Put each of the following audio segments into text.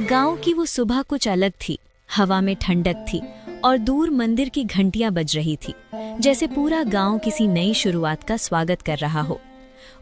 गांव की वो सुबह कुछ अलग थी। हवा में ठंडक थी और दूर मंदिर की घंटियां बज रही थी, जैसे पूरा गांव किसी नई शुरुआत का स्वागत कर रहा हो।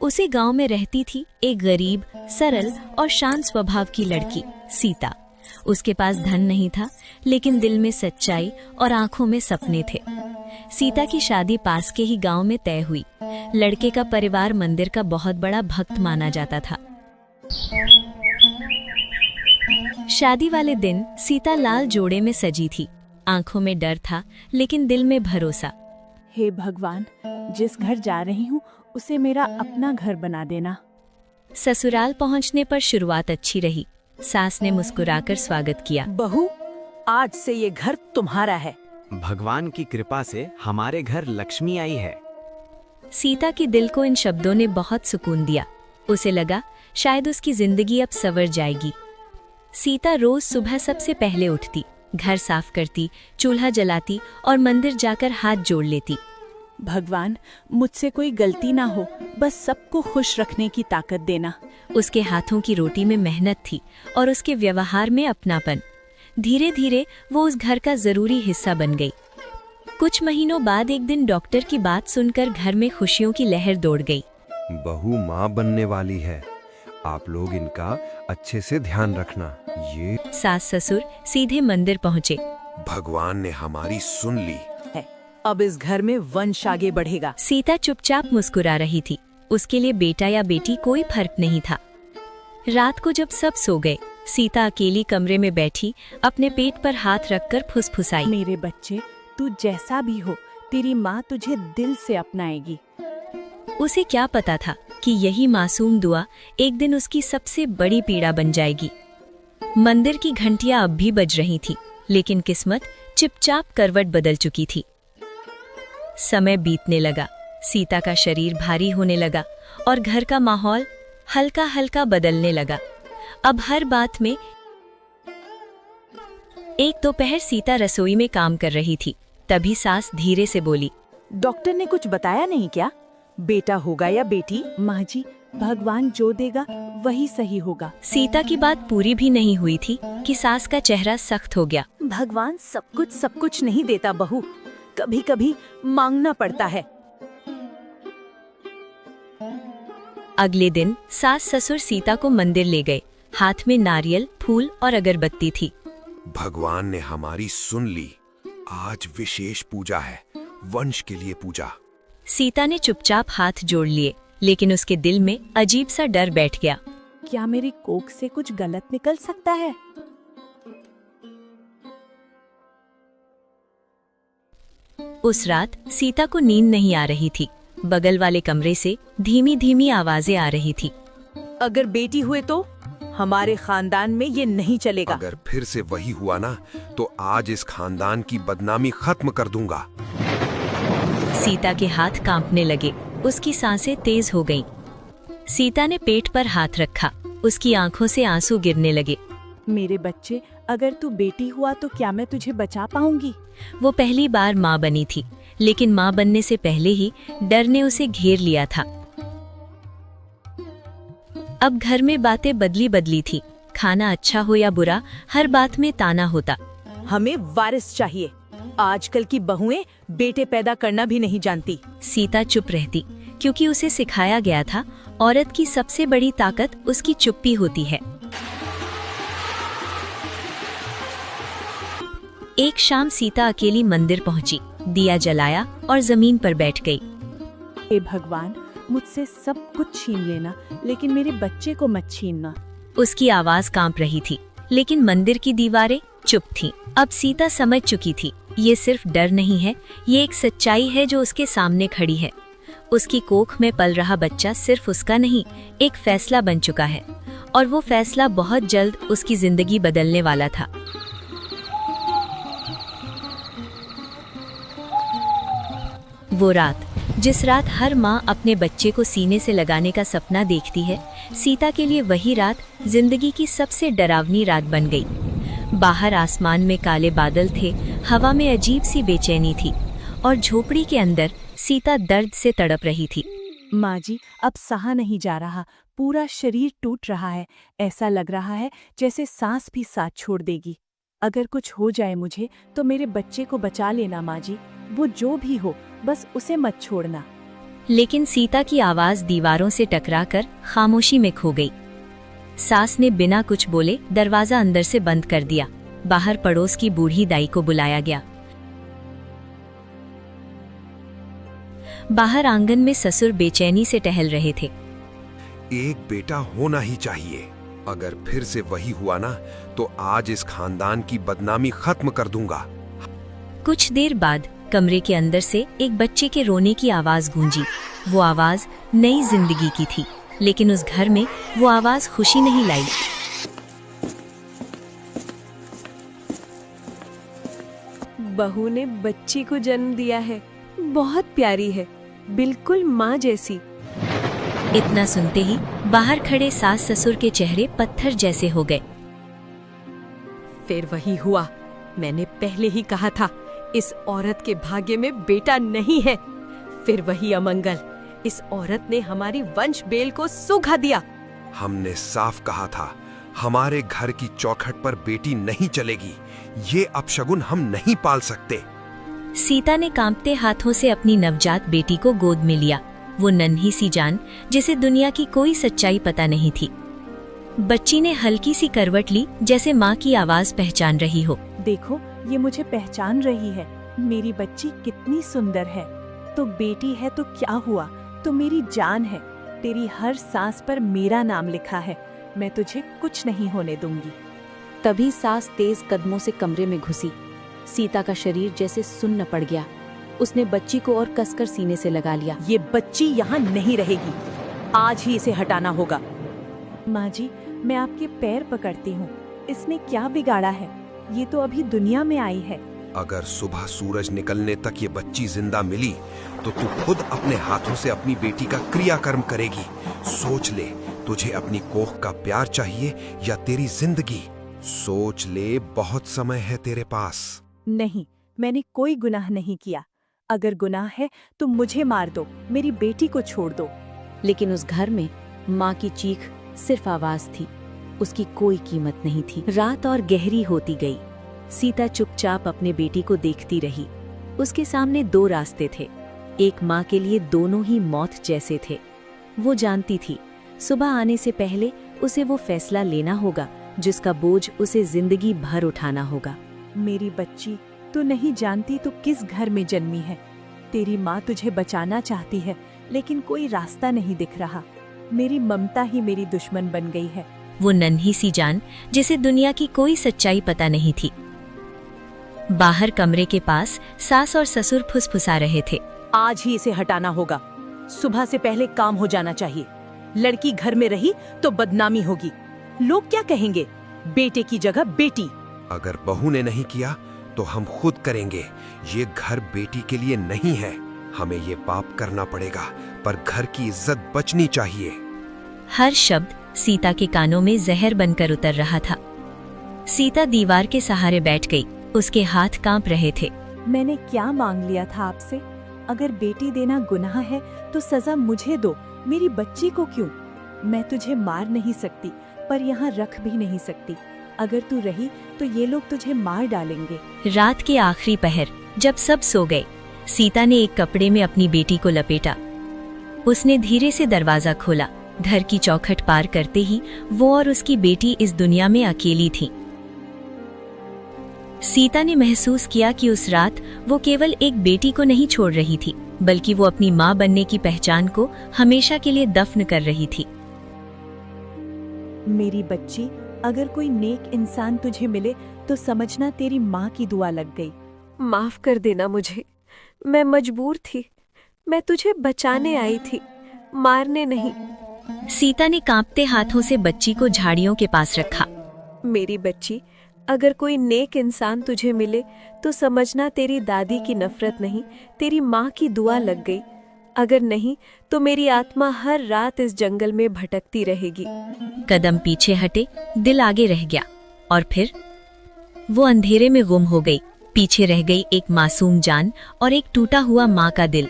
उसी गांव में रहती थी एक गरीब, सरल और शांत स्वभाव की लड़की, सीता। उसके पास धन नहीं था, लेकिन दिल में सच्चाई और आंखों में सपने थे। सीता की शादी पास के ही गांव में तय हुई। लड़के का परिवार मंदिर का बहुत बड़ा भक्त माना जाता था। शादी वाले दिन सीता लाल जोड़े में सजी थी। आंखों में डर था, लेकिन दिल में भरोसा। हे भगवान, जिस घर जा रही हूँ उसे मेरा अपना घर बना देना। ससुराल पहुंचने पर शुरुआत अच्छी रही। सास ने मुस्कुराकर स्वागत किया। बहू, आज से ये घर तुम्हारा है। भगवान की कृपा से हमारे घर लक्ष्मी आई है। सीता के दिल को इन शब्दों ने बहुत सुकून दिया। उसे लगा शायद उसकी जिंदगी अब संवर जाएगी। सीता रोज सुबह सबसे पहले उठती, घर साफ करती, चूल्हा जलाती और मंदिर जाकर हाथ जोड़ लेती। भगवान, मुझसे कोई गलती ना हो, बस सबको खुश रखने की ताकत देना। उसके हाथों की रोटी में मेहनत थी और उसके व्यवहार में अपनापन। धीरे धीरे वो उस घर का जरूरी हिस्सा बन गई। कुछ महीनों बाद एक दिन डॉक्टर की बात सुनकर घर में खुशियों की लहर दौड़ गई। बहू माँ बनने वाली है, आप लोग इनका अच्छे से ध्यान रखना। ये सास ससुर सीधे मंदिर पहुँचे। भगवान ने हमारी सुन ली है। अब इस घर में वंश आगे बढ़ेगा। सीता चुपचाप मुस्कुरा रही थी। उसके लिए बेटा या बेटी कोई फर्क नहीं था। रात को जब सब सो गए, सीता अकेली कमरे में बैठी अपने पेट पर हाथ रखकर फुसफुसाई। मेरे बच्चे, तू जैसा भी हो, तेरी माँ तुझे दिल से अपनाएगी। उसे क्या पता था कि यही मासूम दुआ एक दिन उसकी सबसे बड़ी पीड़ा बन जाएगी। मंदिर की घंटियां अब भी बज रही थी, लेकिन किस्मत चुपचाप करवट बदल चुकी थी। समय बीतने लगा, सीता का शरीर भारी होने लगा और घर का माहौल हल्का हल्का बदलने लगा। अब हर बात में एक दोपहर सीता रसोई में काम कर रही थी। तभी सास धीरे से बोली, डॉक्टर ने कुछ बताया नहीं क्या? बेटा होगा या बेटी? माँ जी, भगवान जो देगा वही सही होगा। सीता की बात पूरी भी नहीं हुई थी कि सास का चेहरा सख्त हो गया। भगवान सब कुछ नहीं देता बहू, कभी कभी मांगना पड़ता है। अगले दिन सास ससुर सीता को मंदिर ले गए। हाथ में नारियल, फूल और अगरबत्ती थी। भगवान ने हमारी सुन ली। आज विशेष पूजा है, वंश के लिए पूजा। सीता ने चुपचाप हाथ जोड़ लिए, लेकिन उसके दिल में अजीब सा डर बैठ गया। क्या मेरी कोख से कुछ गलत निकल सकता है? उस रात सीता को नींद नहीं आ रही थी। बगल वाले कमरे से धीमी धीमी आवाजें आ रही थी। अगर बेटी हुए तो हमारे खानदान में ये नहीं चलेगा। अगर फिर से वही हुआ ना, तो आज इस खानदान की बदनामी खत्म कर दूंगा। सीता के हाथ कांपने लगे, उसकी सांसें तेज हो गईं। सीता ने पेट पर हाथ रखा, उसकी आंखों से आंसू गिरने लगे। मेरे बच्चे, अगर तू बेटी हुआ तो क्या मैं तुझे बचा पाऊंगी? वो पहली बार माँ बनी थी, लेकिन माँ बनने से पहले ही डर ने उसे घेर लिया था। अब घर में बातें बदली बदली थी। खाना अच्छा हो या बुरा, हर बात में ताना होता। हमें वारिस चाहिए। आजकल की बहुएं बेटे पैदा करना भी नहीं जानती। सीता चुप रहती, क्योंकि उसे सिखाया गया था औरत की सबसे बड़ी ताकत उसकी चुप्पी होती है। एक शाम सीता अकेली मंदिर पहुंची, दिया जलाया और जमीन पर बैठ गई। हे भगवान, मुझसे सब कुछ छीन लेना, लेकिन मेरे बच्चे को मत छीनना। उसकी आवाज कांप रही थी, लेकिन मंदिर की दीवारें चुप थीं। अब सीता समझ चुकी थी, ये सिर्फ डर नहीं है, ये एक सच्चाई है जो उसके सामने खड़ी है। उसकी कोख में पल रहा बच्चा सिर्फ उसका नहीं, एक फैसला बन चुका है, और वो फैसला बहुत जल्द उसकी जिंदगी बदलने वाला था। वो रात, जिस रात हर माँ अपने बच्चे को सीने से लगाने का सपना देखती है, सीता के लिए वही रात जिंदगी की सबसे डरावनी रात बन गई। बाहर आसमान में काले बादल थे, हवा में अजीब सी बेचैनी थी, और झोपड़ी के अंदर सीता दर्द से तड़प रही थी। माँ जी, अब सहा नहीं जा रहा, पूरा शरीर टूट रहा है। ऐसा लग रहा है जैसे सांस भी साथ छोड़ देगी। अगर कुछ हो जाए मुझे तो मेरे बच्चे को बचा लेना माँ जी। वो जो भी हो, बस उसे मत छोड़ना। लेकिन सीता की आवाज दीवारों से टकराकर खामोशी में खो गई। सास ने बिना कुछ बोले दरवाजा अंदर से बंद कर दिया। बाहर पड़ोस की बूढ़ी दाई को बुलाया गया। बाहर आंगन में ससुर बेचैनी से टहल रहे थे। एक बेटा होना ही चाहिए। अगर फिर से वही हुआ ना तो आज इस खानदान की बदनामी खत्म कर दूंगा। कुछ देर बाद कमरे के अंदर से एक बच्चे के रोने की आवाज गूंजी। वो आवाज नई जिंदगी की थी, लेकिन उस घर में वो आवाज खुशी नहीं लाई। बहू ने बच्ची को जन्म दिया है, बहुत प्यारी है, बिल्कुल माँ जैसी। इतना सुनते ही बाहर खड़े सास ससुर के चेहरे पत्थर जैसे हो गए। फिर वही हुआ। मैंने पहले ही कहा था, इस औरत के भाग्य में बेटा नहीं है। फिर वही अमंगल। इस औरत ने हमारी वंश बेल को सूखा दिया। हमने साफ कहा था, हमारे घर की चौखट पर बेटी नहीं चलेगी। ये अपशगुन हम नहीं पाल सकते। सीता ने कांपते हाथों से अपनी नवजात बेटी को गोद में लिया। वो नन्ही सी जान जिसे दुनिया की कोई सच्चाई पता नहीं थी। बच्ची ने हल्की सी करवट ली, जैसे माँ की आवाज पहचान रही हो। देखो, ये मुझे पहचान रही है। मेरी बच्ची कितनी सुंदर है। तो बेटी है तो क्या हुआ, तो मेरी जान है। तेरी हर सांस पर मेरा नाम लिखा है। मैं तुझे कुछ नहीं होने दूंगी। तभी सास तेज कदमों से कमरे में घुसी। सीता का शरीर जैसे सुन्न पड़ गया। उसने बच्ची को और कसकर सीने से लगा लिया। ये बच्ची यहाँ नहीं रहेगी। आज ही इसे हटाना होगा। माँ जी, मैं आपके पैर पकड़ती हूँ। इसने क्या बिगाड़ा है? ये तो अभी दुनिया में आई है। अगर सुबह सूरज निकलने तक ये बच्ची जिंदा मिली तो तू खुद अपने हाथों से अपनी बेटी का क्रियाकर्म करेगी। सोच ले, तुझे अपनी कोख का प्यार चाहिए या तेरी जिंदगी? सोच ले, बहुत समय है तेरे पास। नहीं, मैंने कोई गुनाह नहीं किया। अगर गुनाह है तो मुझे मार दो, मेरी बेटी को छोड़ दो। लेकिन उस घर में माँ की चीख सिर्फ आवाज थी, उसकी कोई कीमत नहीं थी। रात और गहरी होती गई। सीता चुपचाप अपने बेटी को देखती रही। उसके सामने दो रास्ते थे। एक माँ के लिए दोनों ही मौत जैसे थे। वो जानती थी, सुबह आने से पहले उसे वो फैसला लेना होगा जिसका बोझ उसे जिंदगी भर उठाना होगा। मेरी बच्ची, तू नहीं जानती तो किस घर में जन्मी है। तेरी माँ तुझे बचाना चाहती है, लेकिन कोई रास्ता नहीं दिख रहा। मेरी ममता ही मेरी दुश्मन बन गई है। वो नन्ही सी जान जिसे दुनिया की कोई सच्चाई पता नहीं थी। बाहर कमरे के पास सास और ससुर फुसफुसा रहे थे। आज ही इसे हटाना होगा। सुबह से पहले काम हो जाना चाहिए। लड़की घर में रही तो बदनामी होगी। लोग क्या कहेंगे? बेटे की जगह बेटी। अगर बहू ने नहीं किया तो हम खुद करेंगे। ये घर बेटी के लिए नहीं है। हमें ये पाप करना पड़ेगा, पर घर की इज्जत बचनी चाहिए। हर शब्द सीता के कानों में जहर बनकर उतर रहा था। सीता दीवार के सहारे बैठ गई। उसके हाथ कांप रहे थे। मैंने क्या मांग लिया था आपसे? अगर बेटी देना गुनाह है तो सजा मुझे दो, मेरी बच्ची को क्यों? मैं तुझे मार नहीं सकती, पर यहाँ रख भी नहीं सकती। अगर तू रही तो ये लोग तुझे मार डालेंगे। रात के आखिरी पहर, जब सब सो गए, सीता ने एक कपड़े में अपनी बेटी को लपेटा। उसने धीरे से दरवाजा खोला। घर की चौखट पार करते ही वो और उसकी बेटी इस दुनिया में अकेली थी। सीता ने महसूस किया कि उस रात वो केवल एक बेटी को नहीं छोड़ रही थी, बल्कि वो अपनी माँ बनने की पहचान को हमेशा के लिए दफन कर रही थी। मेरी बच्ची, अगर कोई नेक इंसान तुझे मिले तो समझना तेरी माँ की दुआ लग गई। माफ कर देना मुझे, मैं मजबूर थी। मैं तुझे बचाने आई थी, मारने नहीं। सीता ने कांपते हाथों से बच्ची को झाड़ियों के पास रखा। मेरी बच्ची, अगर कोई नेक इंसान तुझे मिले तो समझना तेरी दादी की नफरत नहीं, तेरी माँ की दुआ लग गई। अगर नहीं तो मेरी आत्मा हर रात इस जंगल में भटकती रहेगी। कदम पीछे हटे, दिल आगे रह गया, और फिर वो अंधेरे में गुम हो गई। पीछे रह गई एक मासूम जान और एक टूटा हुआ माँ का दिल।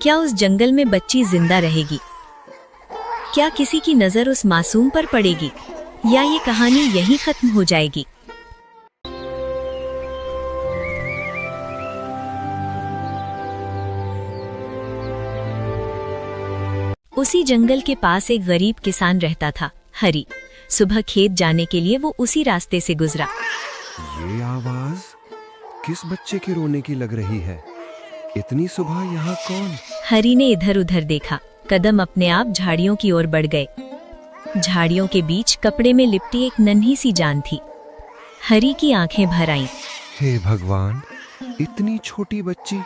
क्या उस जंगल में बच्ची जिंदा रहेगी? क्या किसी की नजर उस मासूम पर पड़ेगी या ये कहानी यहीं खत्म हो जाएगी? उसी जंगल के पास एक गरीब किसान रहता था, हरी। सुबह खेत जाने के लिए वो उसी रास्ते से गुजरा। ये आवाज किस बच्चे के रोने की लग रही है? इतनी सुबह यहाँ कौन? हरी ने इधर उधर देखा। कदम अपने आप झाड़ियों की ओर बढ़ गए। झाड़ियों के बीच कपड़े में लिपटी एक नन्ही सी जान थी। हरी की आंखें भर आईं। हे भगवान, इतनी छोटी बच्ची,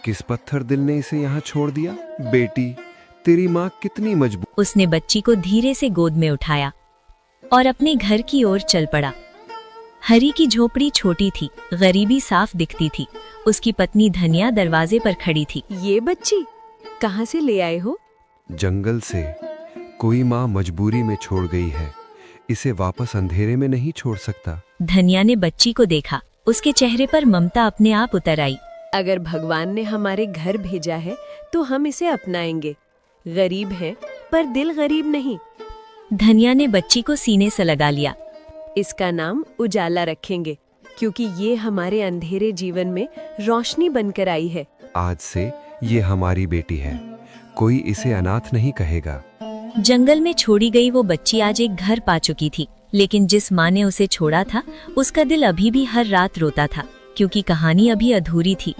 किस पत्थर दिल ने इसे यहाँ छोड़ दिया? बेटी, तेरी माँ कितनी मजबूर। उसने बच्ची को धीरे से गोद में उठाया और अपने घर की ओर चल पड़ा। हरी की झोपड़ी छोटी थी, गरीबी साफ दिखती थी। उसकी पत्नी धनिया दरवाजे पर खड़ी थी। ये बच्ची कहाँ से ले आए हो? जंगल से। कोई माँ मजबूरी में छोड़ गई है, इसे वापस अंधेरे में नहीं छोड़ सकता। धनिया ने बच्ची को देखा। उसके चेहरे पर ममता अपने आप उतर आई। अगर भगवान ने हमारे घर भेजा है तो हम इसे अपनाएंगे। गरीब है पर दिल गरीब नहीं। धनिया ने बच्ची को सीने से लगा लिया। इसका नाम उजाला रखेंगे क्योंकि ये हमारे अंधेरे जीवन में रोशनी बनकर आई है। आज से ये हमारी बेटी है, कोई इसे अनाथ नहीं कहेगा। जंगल में छोड़ी गई वो बच्ची आज एक घर पा चुकी थी, लेकिन जिस माँ ने उसे छोड़ा था उसका दिल अभी भी हर रात रोता था, क्योंकि कहानी अभी अधूरी थी।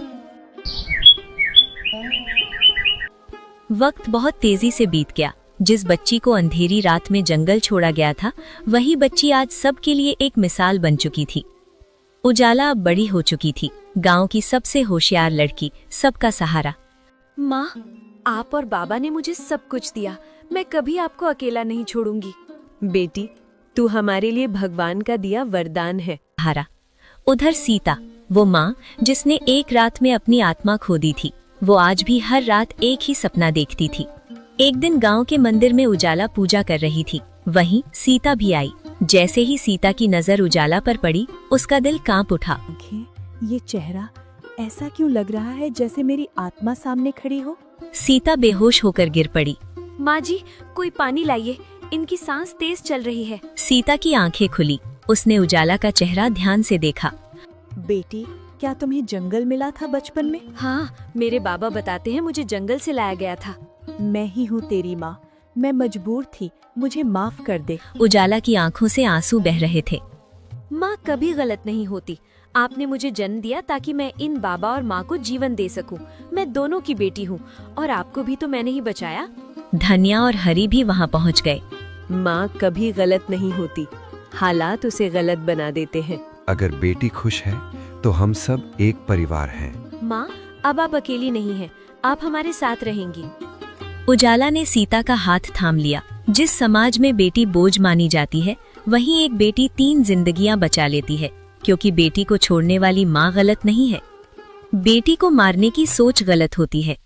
वक्त बहुत तेजी से बीत गया। जिस बच्ची को अंधेरी रात में जंगल छोड़ा गया था, वही बच्ची आज सबके लिए एक मिसाल बन चुकी थी। उजाला अब बड़ी हो चुकी थी, गांव की सबसे होशियार लड़की, सबका सहारा। माँ, आप और बाबा ने मुझे सब कुछ दिया, मैं कभी आपको अकेला नहीं छोड़ूंगी। बेटी, तू हमारे लिए भगवान का दिया वरदान है। सहारा। उधर सीता, वो माँ जिसने एक रात में अपनी आत्मा खो दी थी, वो आज भी हर रात एक ही सपना देखती थी। एक दिन गांव के मंदिर में उजाला पूजा कर रही थी। वहीं सीता भी आई। जैसे ही सीता की नजर उजाला पर पड़ी, उसका दिल कांप उठा। ये चेहरा ऐसा क्यों लग रहा है जैसे मेरी आत्मा सामने खड़ी हो? सीता बेहोश होकर गिर पड़ी। माँ जी, कोई पानी लाइए, इनकी सांस तेज चल रही है। सीता की आंखें खुली। उसने उजाला का चेहरा ध्यान से देखा। बेटी, क्या तुम्हें जंगल मिला था बचपन में? हाँ, मेरे बाबा बताते हैं मुझे जंगल से लाया गया था। मैं ही हूँ तेरी माँ, मैं मजबूर थी, मुझे माफ कर दे। उजाला की आंखों से आंसू बह रहे थे। माँ कभी गलत नहीं होती। आपने मुझे जन्म दिया ताकि मैं इन बाबा और माँ को जीवन दे सकूं। मैं दोनों की बेटी हूँ और आपको भी तो मैंने ही बचाया। धनिया और हरी भी वहाँ पहुँच गए। माँ कभी गलत नहीं होती, हालात उसे गलत बना देते हैं। अगर बेटी खुश है तो हम सब एक परिवार हैं। माँ, अब आप अकेली नहीं हैं, आप हमारे साथ रहेंगी। उजाला ने सीता का हाथ थाम लिया। जिस समाज में बेटी बोझ मानी जाती है, वहीं एक बेटी 3 जिंदगियां बचा लेती है, क्योंकि बेटी को छोड़ने वाली माँ गलत नहीं है, बेटी को मारने की सोच गलत होती है।